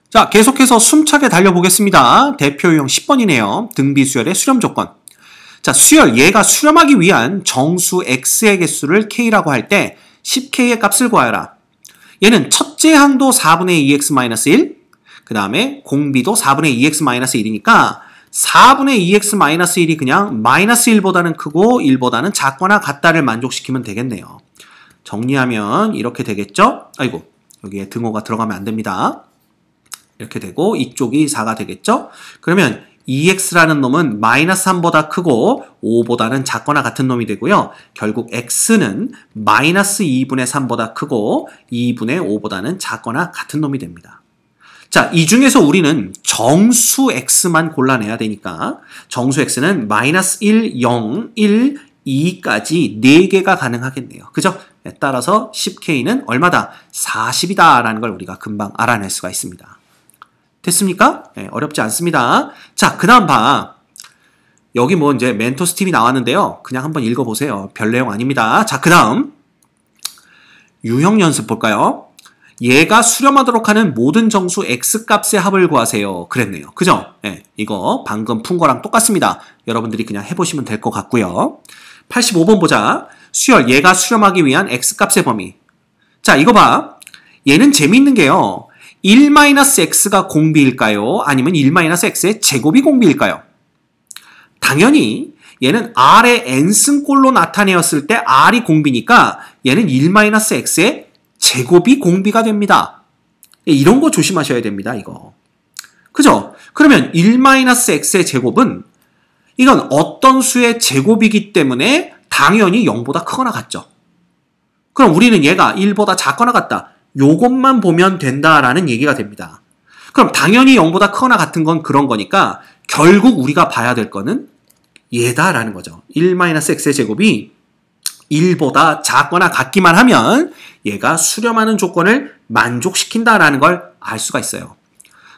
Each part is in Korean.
자, 계속해서 숨차게 달려보겠습니다. 대표 유형 10번이네요. 등비 수열의 수렴 조건. 자, 수열, 얘가 수렴하기 위한 정수 x의 개수를 k라고 할 때 10k의 값을 구하여라. 얘는 첫째 항도 4분의 2x-1, 그 다음에 공비도 4분의 2x-1이니까 4분의 2x-1이 그냥 마이너스 1보다는 크고 1보다는 작거나 같다를 만족시키면 되겠네요. 정리하면 이렇게 되겠죠? 아이고, 여기에 등호가 들어가면 안 됩니다. 이렇게 되고 이쪽이 4가 되겠죠? 그러면 2x라는 놈은 마이너스 3보다 크고 5보다는 작거나 같은 놈이 되고요. 결국 x는 마이너스 2분의 3보다 크고 2분의 5보다는 작거나 같은 놈이 됩니다. 자, 이 중에서 우리는 정수 x만 골라내야 되니까 정수 x는 마이너스 1, 0, 1, 2까지 4개가 가능하겠네요. 그죠? 따라서 10k는 얼마다? 40이다 라는 걸 우리가 금방 알아낼 수가 있습니다. 됐습니까? 네, 어렵지 않습니다. 자, 그 다음 봐. 여기 뭐 이제 멘토스 팁이 나왔는데요. 그냥 한번 읽어보세요. 별 내용 아닙니다. 자, 그 다음 유형 연습 볼까요? 얘가 수렴하도록 하는 모든 정수 x값의 합을 구하세요. 그랬네요. 그죠? 네, 이거 방금 푼 거랑 똑같습니다. 여러분들이 그냥 해보시면 될 것 같고요. 85번 보자. 수열, 얘가 수렴하기 위한 x값의 범위. 자, 이거 봐. 얘는 재미있는 게요. 1-x가 공비일까요? 아니면 1-x의 제곱이 공비일까요? 당연히 얘는 r의 n승꼴로 나타내었을 때 r이 공비니까 얘는 1-x의 제곱이 공비가 됩니다. 이런 거 조심하셔야 됩니다. 이거. 그죠? 그러면 1-x의 제곱은 이건 어떤 수의 제곱이기 때문에 당연히 0보다 크거나 같죠. 그럼 우리는 얘가 1보다 작거나 같다. 요것만 보면 된다라는 얘기가 됩니다. 그럼 당연히 0보다 크거나 같은 건 그런 거니까 결국 우리가 봐야 될 거는 얘다라는 거죠. 1-x의 제곱이 1보다 작거나 같기만 하면 얘가 수렴하는 조건을 만족시킨다라는 걸 알 수가 있어요.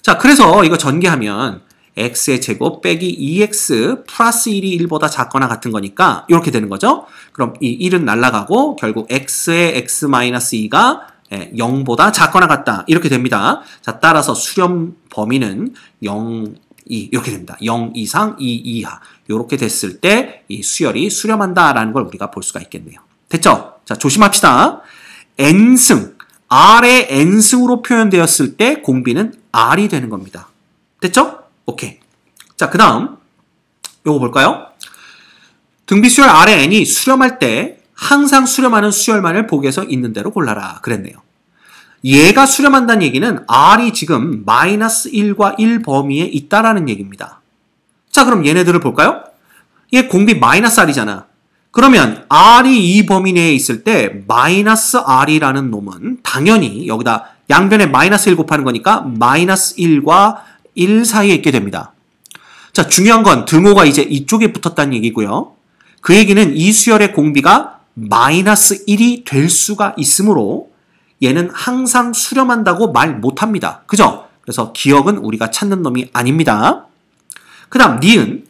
자, 그래서 이거 전개하면 x의 제곱 빼기 2x 플러스 1이 1보다 작거나 같은 거니까 이렇게 되는 거죠. 그럼 이 1은 날아가고 결국 x의 x-2가 0보다 작거나 같다. 이렇게 됩니다. 자, 따라서 수렴 범위는 0, 2 이렇게 됩니다. 0 이상, 2 이하. 이렇게 됐을 때 이 수열이 수렴한다라는 걸 우리가 볼 수가 있겠네요. 됐죠? 자, 조심합시다. n승, r의 n승으로 표현되었을 때 공비는 r이 되는 겁니다. 됐죠? 오케이. 자, 그 다음 요거 볼까요? 등비 수열 r의 n이 수렴할 때 항상 수렴하는 수열만을 보기에서 있는 대로 골라라. 그랬네요. 얘가 수렴한다는 얘기는 r이 지금 마이너스 1과 1 범위에 있다라는 얘기입니다. 자, 그럼 얘네들을 볼까요? 얘 공비 마이너스 r이잖아. 그러면 r이 이 범위 내에 있을 때 마이너스 r이라는 놈은 당연히 여기다 양변에 마이너스 1 곱하는 거니까 마이너스 1과 1 사이에 있게 됩니다. 자, 중요한 건 등호가 이제 이쪽에 붙었다는 얘기고요. 그 얘기는 이 수열의 공비가 마이너스 1이 될 수가 있으므로 얘는 항상 수렴한다고 말 못합니다. 그죠? 그래서 기억은 우리가 찾는 놈이 아닙니다. 그 다음 니은.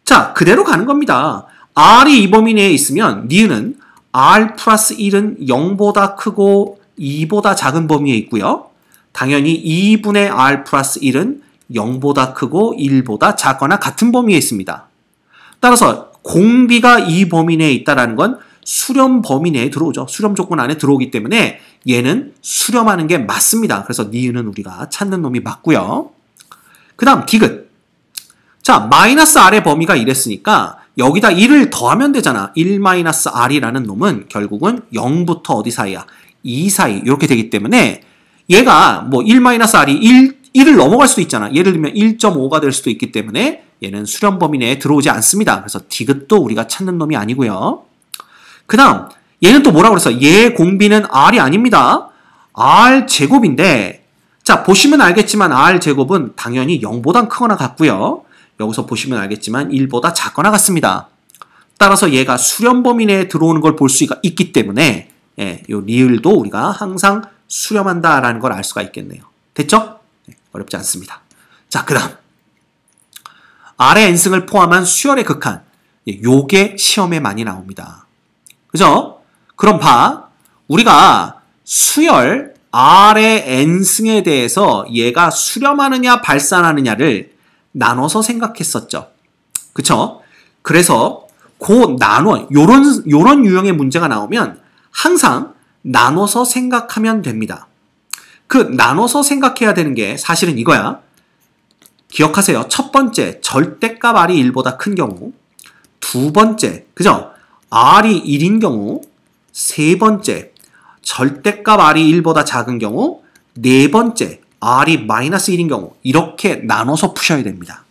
자, 그대로 가는 겁니다. r이 이 범위 내에 있으면 니은은 r 플러스 1은 0보다 크고 2보다 작은 범위에 있고요. 당연히 2분의 r 플러스 1은 0보다 크고 1보다 작거나 같은 범위에 있습니다. 따라서 공비가 이 범위 내에 있다는 건 수렴 범위 내에 들어오죠. 수렴 조건 안에 들어오기 때문에 얘는 수렴하는 게 맞습니다. 그래서 니은은 우리가 찾는 놈이 맞고요. 그 다음 디귿. 자, 마이너스 r의 범위가 이랬으니까 여기다 1을 더하면 되잖아. 1-r이라는 놈은 결국은 0부터 어디 사이야? 2 사이 이렇게 되기 때문에 얘가 뭐 1-r이 1을 넘어갈 수도 있잖아. 예를 들면 1.5가 될 수도 있기 때문에 얘는 수렴 범위 내에 들어오지 않습니다. 그래서 디귿도 우리가 찾는 놈이 아니고요. 그 다음 얘는 또 뭐라고 그랬어? 얘 공비는 r이 아닙니다. r 제곱인데 자, 보시면 알겠지만 r 제곱은 당연히 0보다 크거나 같고요. 여기서 보시면 알겠지만 1보다 작거나 같습니다. 따라서 얘가 수렴 범위 내에 들어오는 걸 볼 수가 있기 때문에 요 리을도 우리가 항상 수렴한다라는 걸 알 수가 있겠네요. 됐죠? 어렵지 않습니다. 자, 그 다음 r의 n승을 포함한 수열의 극한. 요게 시험에 많이 나옵니다. 그죠? 그럼 봐. 우리가 수열 R의 n승에 대해서 얘가 수렴하느냐 발산하느냐를 나눠서 생각했었죠. 그쵸? 그래서 요런 유형의 문제가 나오면 항상 나눠서 생각하면 됩니다. 그 나눠서 생각해야 되는 게 사실은 이거야. 기억하세요. 첫 번째, 절대값 R이 1보다 큰 경우. 두 번째, 그죠? R이 1인 경우. 세 번째, 절대값 R이 1보다 작은 경우. 네 번째, R이 마이너스 1인 경우. 이렇게 나눠서 푸셔야 됩니다.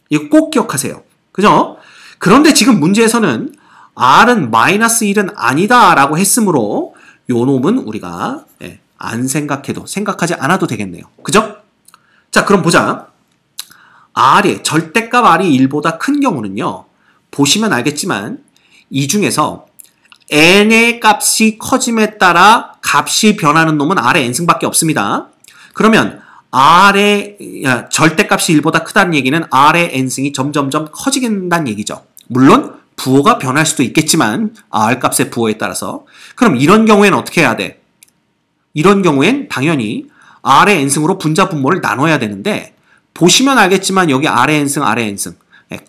이거 꼭 기억하세요. 그죠? 그런데 지금 문제에서는 R은 마이너스 1은 아니다 라고 했으므로 요 놈은 우리가 안 생각하지 않아도 되겠네요. 그죠? 자, 그럼 보자. 절대값 R이 1보다 큰 경우는요. 보시면 알겠지만 이 중에서 n의 값이 커짐에 따라 값이 변하는 놈은 R의 n승밖에 없습니다. 그러면 R의 절대값이 1보다 크다는 얘기는 R의 n승이 점점점 커지게 된다는 얘기죠. 물론 부호가 변할 수도 있겠지만 R 값의 부호에 따라서. 그럼 이런 경우에는 어떻게 해야 돼? 이런 경우엔 당연히 R의 n승으로 분자 분모를 나눠야 되는데 보시면 알겠지만 여기 R의 n승, R의 n승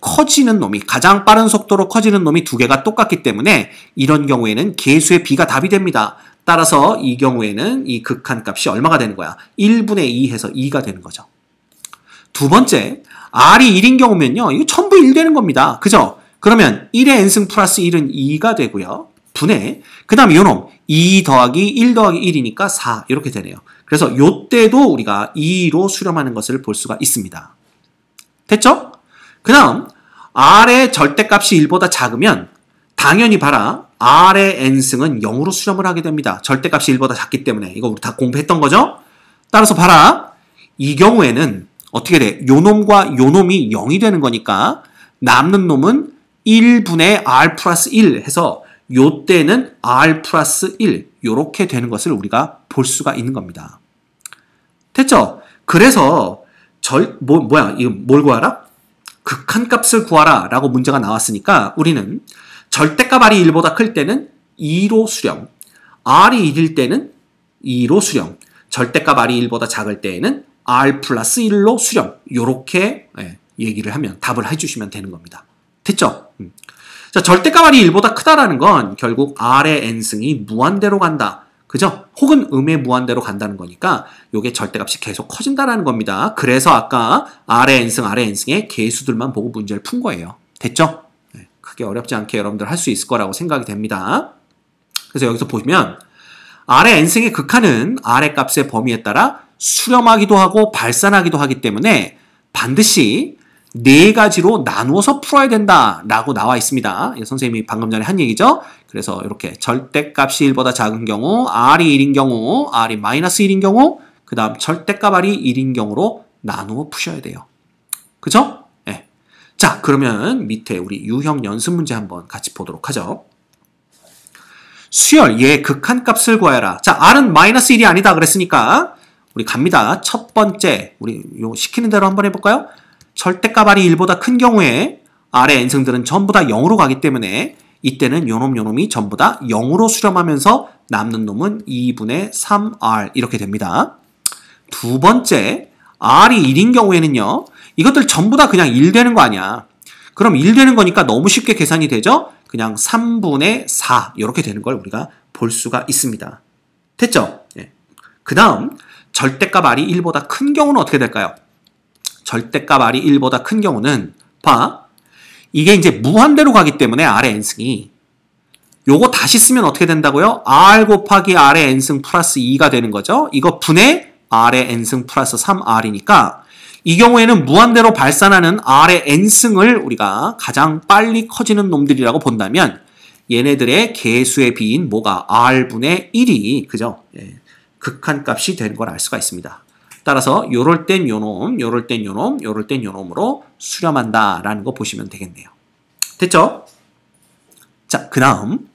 커지는 놈이 가장 빠른 속도로 커지는 놈이 두 개가 똑같기 때문에 이런 경우에는 계수의 b가 답이 됩니다. 따라서 이 경우에는 이 극한값이 얼마가 되는 거야? 1분의 2 해서 2가 되는 거죠. 두 번째, R이 1인 경우면요. 이거 전부 1 되는 겁니다. 그죠? 그러면 1의 n승 플러스 1은 2가 되고요. 분해. 그 다음에 요놈 2 더하기 1 더하기 1이니까 4 이렇게 되네요. 그래서 요때도 우리가 2로 수렴하는 것을 볼 수가 있습니다. 됐죠? 그 다음 R의 절대값이 1보다 작으면 당연히 봐라. R의 n승은 0으로 수렴을 하게 됩니다. 절대값이 1보다 작기 때문에. 이거 우리 다 공부했던 거죠? 따라서 봐라. 이 경우에는 어떻게 돼? 요 놈과 요 놈이 0이 되는 거니까 남는 놈은 1분의 R 플러스 1 해서 요때는 R 플러스 1 요렇게 되는 것을 우리가 볼 수가 있는 겁니다. 됐죠? 그래서 이거 뭘 구하라? 극한값을 구하라 라고 문제가 나왔으니까 우리는 절대값 R이 1보다 클 때는 2로 수렴, R이 1일 때는 2로 수렴, 절대값 R이 1보다 작을 때에는 R 플러스 1로 수렴 요렇게 얘기를 하면 답을 해주시면 되는 겁니다. 됐죠? 자, 절대값 R이 1보다 크다라는 건 결국 R의 n승이 무한대로 간다. 그죠? 혹은 음의 무한대로 간다는 거니까 요게 절대값이 계속 커진다라는 겁니다. 그래서 아까 R의 n승, R의 n승의 계수들만 보고 문제를 푼 거예요. 됐죠? 크게 어렵지 않게 여러분들 할 수 있을 거라고 생각이 됩니다. 그래서 여기서 보시면 R의 n승의 극한은 R의 값의 범위에 따라 수렴하기도 하고 발산하기도 하기 때문에 반드시 네 가지로 나누어서 풀어야 된다라고 나와 있습니다. 선생님이 방금 전에 한 얘기죠. 그래서 이렇게 절대값이 1보다 작은 경우, R이 1인 경우, R이 마이너스 1인 경우, 그 다음 절대값 R이 1인 경우로 나누어 푸셔야 돼요. 그죠? 네. 자, 그러면 밑에 우리 유형 연습 문제 한번 같이 보도록 하죠. 수열, 얘 극한값을 구하여라. 자, R은 마이너스 1이 아니다 그랬으니까 우리 갑니다. 첫 번째, 우리 요 시키는 대로 한번 해볼까요? 절대값 R이 1보다 큰 경우에 R의 n승들은 전부 다 0으로 가기 때문에 이때는 요놈이 전부 다 0으로 수렴하면서 남는 놈은 2분의 3R 이렇게 됩니다. 두 번째, R이 1인 경우에는요. 이것들 전부 다 그냥 1 되는 거 아니야. 그럼 1 되는 거니까 너무 쉽게 계산이 되죠? 그냥 3분의 4 이렇게 되는 걸 우리가 볼 수가 있습니다. 됐죠? 예. 그 다음 절대값 R이 1보다 큰 경우는 어떻게 될까요? 절대값 R이 1보다 큰 경우는 봐. 이게 이제 무한대로 가기 때문에 R의 n승이 요거 다시 쓰면 어떻게 된다고요? R 곱하기 R의 n승 플러스 2가 되는 거죠. 이거 분의 R의 n승 플러스 3R이니까 이 경우에는 무한대로 발산하는 R의 n승을 우리가 가장 빨리 커지는 놈들이라고 본다면 얘네들의 계수의 비인 뭐가 R분의 1이 그죠? 예, 극한값이 되는 걸 알 수가 있습니다. 따라서 요럴 땐 요놈, 요럴 땐 요놈, 요럴 땐 요놈으로 수렴한다라는 거 보시면 되겠네요. 됐죠? 자, 그 다음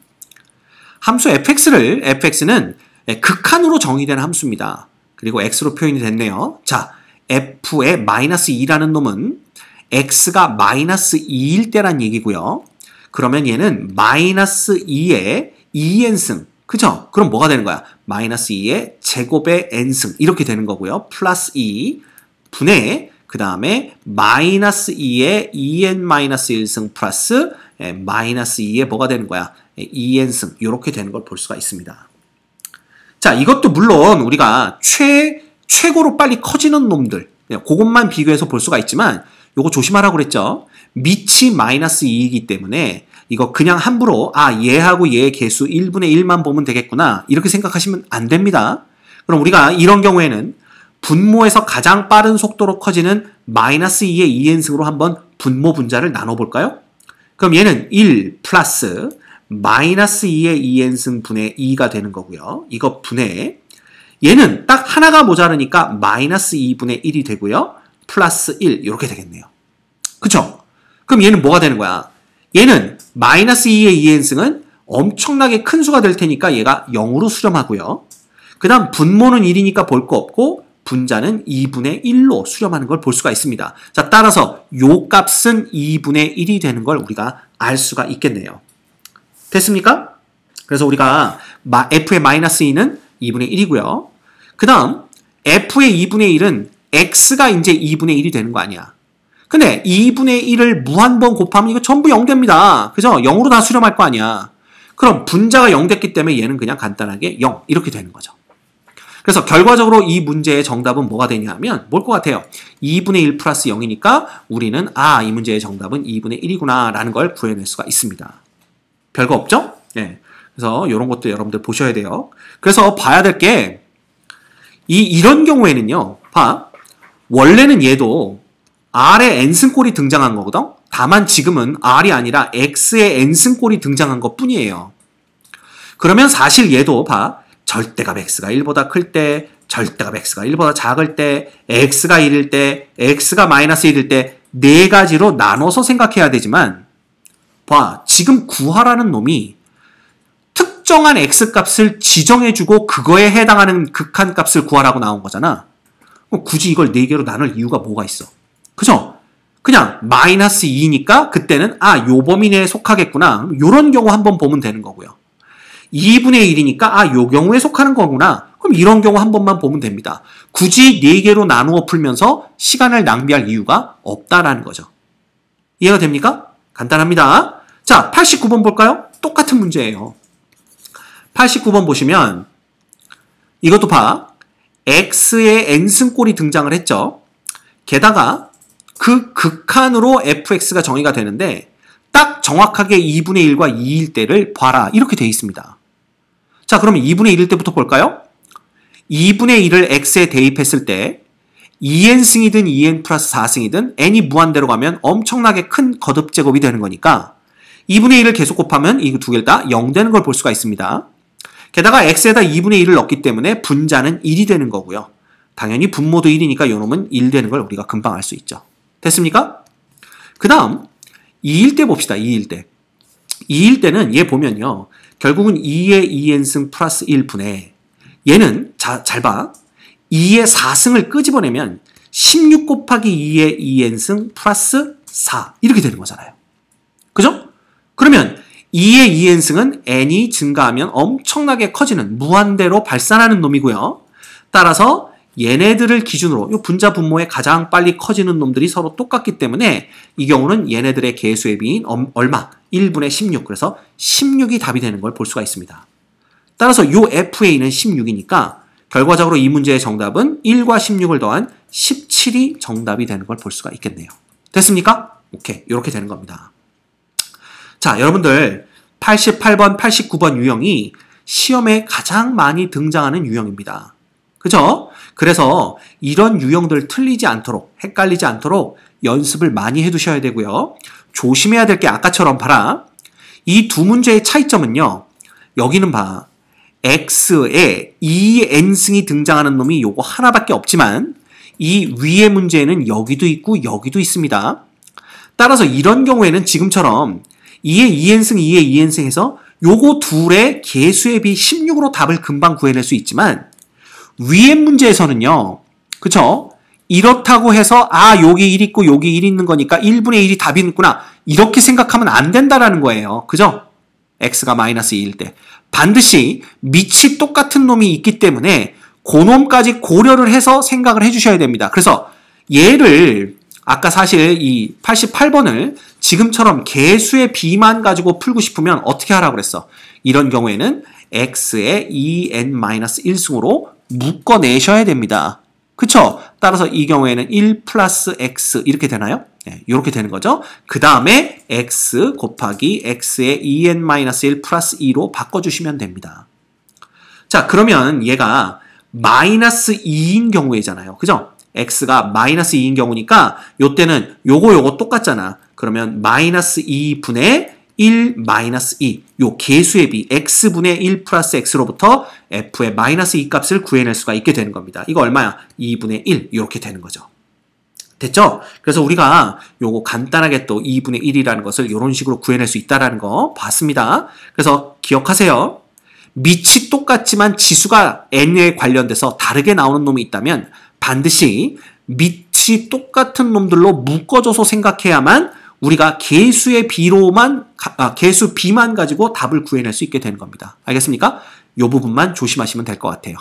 함수 fx는 극한으로 정의된 함수입니다. 그리고 x로 표현이 됐네요. 자, f의 마이너스 2라는 놈은 x가 마이너스 2일 때란 얘기고요. 그러면 얘는 마이너스 2의 2n승 그죠? 그럼 뭐가 되는 거야? 마이너스 2의 제곱의 n승 이렇게 되는 거고요. 플러스 2 분의 그 다음에 마이너스 2의 2n-1승 플러스 마이너스 2의 뭐가 되는 거야? 2n승 이렇게 되는 걸 볼 수가 있습니다. 자, 이것도 물론 우리가 최고로 빨리 커지는 놈들 그것만 비교해서 볼 수가 있지만 요거 조심하라고 그랬죠. 밑이 마이너스 2이기 때문에 이거 그냥 함부로 얘하고 얘의 개수 1분의 1만 보면 되겠구나 이렇게 생각하시면 안 됩니다. 그럼 우리가 이런 경우에는 분모에서 가장 빠른 속도로 커지는 마이너스 2의 2n승으로 한번 분모 분자를 나눠볼까요? 그럼 얘는 1 플러스 마이너스 2의 2n승 분의 2가 되는 거고요. 이거 분의 얘는 딱 하나가 모자르니까 마이너스 2분의 1이 되고요. 플러스 1 이렇게 되겠네요. 그쵸? 그럼 얘는 뭐가 되는 거야? 얘는 마이너스 2의 2n승은 엄청나게 큰 수가 될 테니까 얘가 0으로 수렴하고요. 그 다음 분모는 1이니까 볼 거 없고 분자는 2분의 1로 수렴하는 걸 볼 수가 있습니다. 자, 따라서 요 값은 2분의 1이 되는 걸 우리가 알 수가 있겠네요. 됐습니까? 그래서 우리가 f의 마이너스 2는 2분의 1이고요. 그 다음 f의 2분의 1은 x가 이제 2분의 1이 되는 거 아니야. 근데 2분의 1을 무한번 곱하면 이거 전부 0 됩니다. 그죠? 0으로 다 수렴할 거 아니야. 그럼 분자가 0 됐기 때문에 얘는 그냥 간단하게 0 이렇게 되는 거죠. 그래서 결과적으로 이 문제의 정답은 뭐가 되냐 하면 뭘 것 같아요? 2분의 1 플러스 0이니까 우리는 이 문제의 정답은 2분의 1이구나 라는 걸 구해낼 수가 있습니다. 별거 없죠? 네. 그래서 이런 것도 여러분들 보셔야 돼요. 그래서 봐야 될 게 이런 경우에는요. 원래는 얘도 R의 n승꼴이 등장한 거거든? 다만 지금은 R이 아니라 X의 n승꼴이 등장한 것 뿐이에요. 그러면 사실 얘도 절대값 X가 1보다 클 때, 절대값 X가 1보다 작을 때, X가 1일 때, X가 마이너스 1일 때 네 가지로 나눠서 생각해야 되지만 지금 구하라는 놈이 특정한 X값을 지정해주고 그거에 해당하는 극한값을 구하라고 나온 거잖아. 굳이 이걸 4개로 나눌 이유가 뭐가 있어? 그죠? 그냥 마이너스 2니까 그때는 요 범위 내에 속하겠구나. 요런 경우 한번 보면 되는 거고요. 2분의 1이니까 요 경우에 속하는 거구나. 그럼 이런 경우 한 번만 보면 됩니다. 굳이 4개로 나누어 풀면서 시간을 낭비할 이유가 없다라는 거죠. 이해가 됩니까? 간단합니다. 자, 89번 볼까요? 똑같은 문제예요. 89번 보시면 이것도 x의 n승꼴이 등장을 했죠. 게다가 그 극한으로 fx가 정의가 되는데 딱 정확하게 2분의 1과 2일 때를 봐라 이렇게 되어 있습니다. 자, 그러면 2분의 1일 때부터 볼까요? 2분의 1을 x에 대입했을 때 2n승이든 2n 플러스 4승이든 n이 무한대로 가면 엄청나게 큰 거듭제곱이 되는 거니까 2분의 1을 계속 곱하면 이 두 개를 다 0 되는 걸 볼 수가 있습니다. 게다가 x에다 2분의 1을 넣기 때문에 분자는 1이 되는 거고요. 당연히 분모도 1이니까 이놈은 1 되는 걸 우리가 금방 알 수 있죠. 됐습니까? 그 다음 2일 때 봅시다. 2일 때. 2일 때는 얘 보면요. 결국은 2의 2n승 플러스 1분의 얘는 잘 봐. 2의 4승을 끄집어내면 16 곱하기 2의 2n승 플러스 4 이렇게 되는 거잖아요. 그죠? 그러면 2의 2n승은 n이 증가하면 엄청나게 커지는 무한대로 발산하는 놈이고요. 따라서 얘네들을 기준으로 이 분자 분모에 가장 빨리 커지는 놈들이 서로 똑같기 때문에 이 경우는 얘네들의 개수의 비인 얼마? 1분의 16. 그래서 16이 답이 되는 걸 볼 수가 있습니다. 따라서 이 FA는 16이니까 결과적으로 이 문제의 정답은 1과 16을 더한 17이 정답이 되는 걸 볼 수가 있겠네요. 됐습니까? 오케이. 이렇게 되는 겁니다. 자, 여러분들 88번, 89번 유형이 시험에 가장 많이 등장하는 유형입니다. 그죠? 그래서 이런 유형들 틀리지 않도록, 헷갈리지 않도록 연습을 많이 해두셔야 되고요. 조심해야 될 게 아까처럼 봐라. 이 두 문제의 차이점은요. 여기는 x에 2n승이 등장하는 놈이 요거 하나밖에 없지만 이 위의 문제에는 여기도 있고 여기도 있습니다. 따라서 이런 경우에는 지금처럼 2의 2n승, 2의 2n승 해서 요거 둘의 개수의 비 16으로 답을 금방 구해낼 수 있지만 위의 문제에서는요. 그쵸? 이렇다고 해서 여기 1 있고 여기 1 있는 거니까 1분의 1이 답이 있구나. 이렇게 생각하면 안 된다라는 거예요. 그죠? x가 마이너스 2일 때 반드시 밑이 똑같은 놈이 있기 때문에 그 놈까지 고려를 해서 생각을 해주셔야 됩니다. 그래서 얘를 아까 사실 이 88번을 지금처럼 개수의 b만 가지고 풀고 싶으면 어떻게 하라고 그랬어? 이런 경우에는 x의 2n-1승으로 묶어내셔야 됩니다. 그쵸? 따라서 이 경우에는 1 플러스 x 이렇게 되나요? 네, 이렇게 되는 거죠. 그 다음에 x 곱하기 x의 2n-1 플러스 2로 바꿔주시면 됩니다. 자, 그러면 얘가 마이너스 2인 경우에잖아요. 그죠? x가 마이너스 2인 경우니까 요때는 요거 똑같잖아. 그러면 마이너스 2분의 1 마이너스 2, 요 개수의 b, x분의 1 플러스 x로부터 f의 마이너스 2 값을 구해낼 수가 있게 되는 겁니다. 이거 얼마야? 2분의 1, 이렇게 되는 거죠. 됐죠? 그래서 우리가 요거 간단하게 또 2분의 1이라는 것을 이런 식으로 구해낼 수 있다는 거 봤습니다. 그래서 기억하세요. 밑이 똑같지만 지수가 n에 관련돼서 다르게 나오는 놈이 있다면 반드시 밑이 똑같은 놈들로 묶어줘서 생각해야만 우리가 개수의 개수 b만 가지고 답을 구해낼 수 있게 되는 겁니다. 알겠습니까? 이 부분만 조심하시면 될 것 같아요.